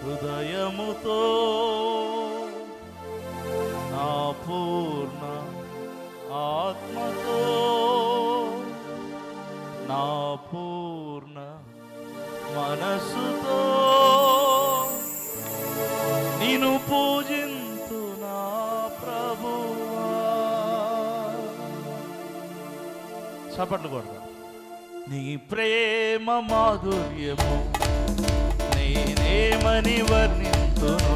హృదయముతో నా పూర్ణ ఆత్మతో నా పూర్ణ మనసుతో నిన్ను పూజింతు నా ప్రభువా. చప్పట్లు కొడతా. నీ ప్రేమ మాధుర్యము నేనేమని వర్ణింతును,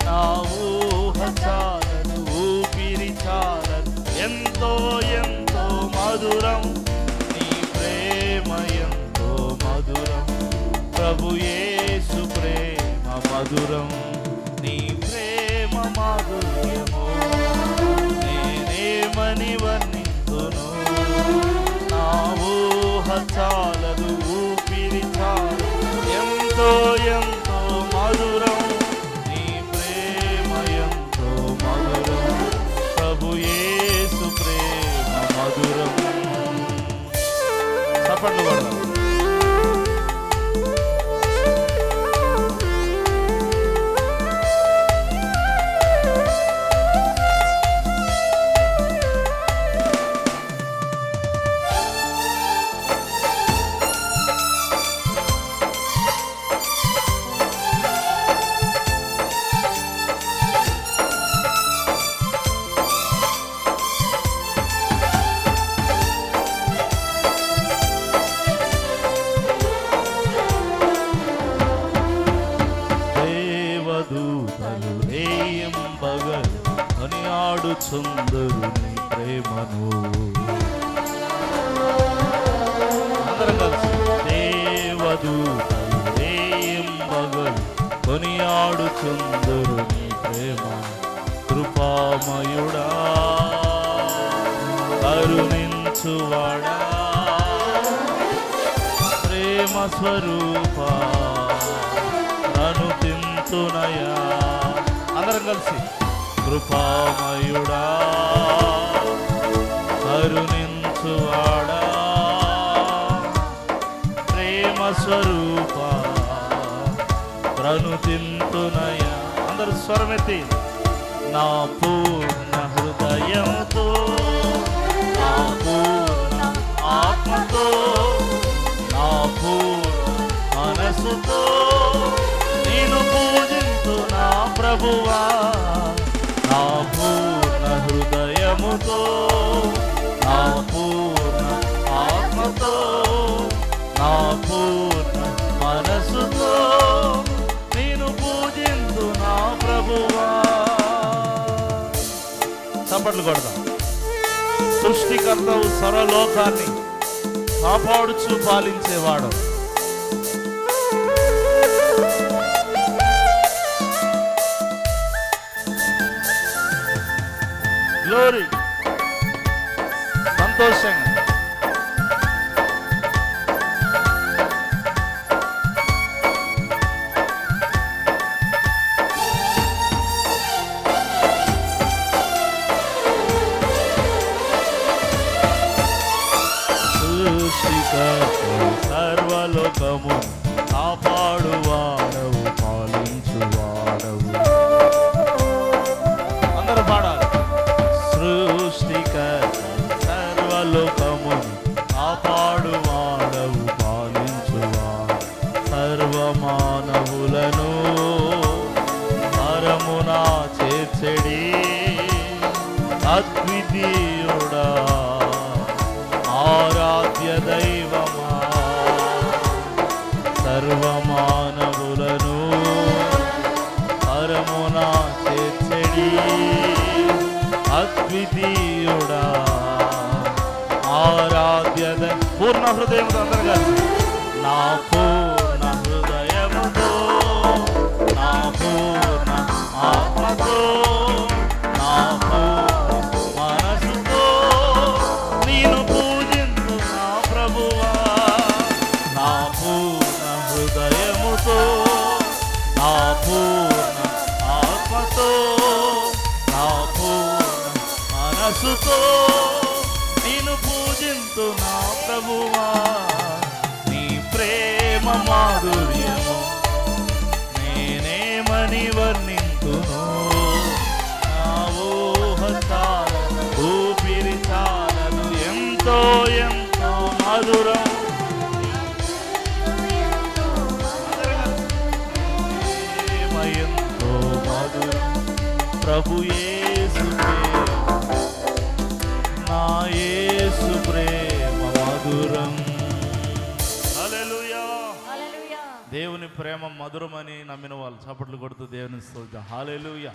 నా ఊహ చాలదు, ఊపిరి చాలదు, ఎంతో ఎంతో మధురం నీ ప్రేమ, ఎంతో మధురం ప్రభు యేసు ప్రేమ మధురం. నీ ప్రేమ మాధుర్యము నేనేమని వర్ణింతును, నా ఊహ చాలదు, ఊపిరి చాలదు, ఎంతో ఎంతో మధురం నీ ప్రేమ, ఎంతో మధురం ప్రభు యేసు ప్రేమ మధురం. చప్పట్లు కొడదాం. దేవదూతలు రేయింబగలు కొనియాడుచుందురు నీ ప్రేమను. అందరం కలిసి. దేవదూతలు రేయింబగలు కొనియాడుచుందురు నీ ప్రేమ. కృపామయుడా కరుణించువాడా ప్రేమ స్వరూపా నన్ను తింతునయా. అందరం కలిసి. కృపామయుడా కరుణించువాడా ప్రేమ స్వరూప నన్ను తింతునయా. అందరూ స్వరమెత్తి. నా పూర్ణ హృదయంతో, నా పూర్ణ ఆత్మతో, నా పూర్ణ మనసుతో నేను పూజింతు నా ప్రభువా. నా పూర్ణ హృదయముతో, నా పూర్ణ ఆత్మతో, నా పూర్ణ మనసుతో నేను పూజింతు నా ప్రభువా. చప్పట్లు కొడదాం. సృష్టికర్తవు సర్వలోకాన్ని కాపాడుచు పాలించేవాడు. గ్లోరీ. సంతోషంగా సర్వలోకము కాపాడువాడవు, పాలించువాడవు. అందరూ పాడాలి. సృష్టికర్త సర్వలోకము కాపాడువాడవు, పాలించువాడు. సర్వమానవులను పరమునా చేర్చెడి అద్వితీయుడా ఆరాధ్య దైవమా. సర్వమానవులను పరమునా చేర్చెడి అద్వితీయుడా ఆరాధ్య పూర్ణ హృదయముతో. అందరు కలిసి. నా పూర్ణ హృదయముతో, నా పూర్ణ ఆత్మతో, నా పూర్ణ మనసుతో నేను పూజింతు నా ప్రభువా. నా పూర్ణ హృదయముతో, నా పూర్ణ ఆత్మతో, నా పూర్ణ మనసుతో నేను పూజింతు నా ప్రభువా. నీ ప్రేమ మాధుర్యము మధురం ఎంతో మధురం ప్రభు యేసు ప్రేమ నా యేసు ప్రేమ మధురం. హల్లెలూయా. దేవుని ప్రేమ మధురమని నమ్మిన వాళ్ళు చప్పట్లు కొడుతూ దేవుని స్తుతిద్దాం. హల్లెలూయా.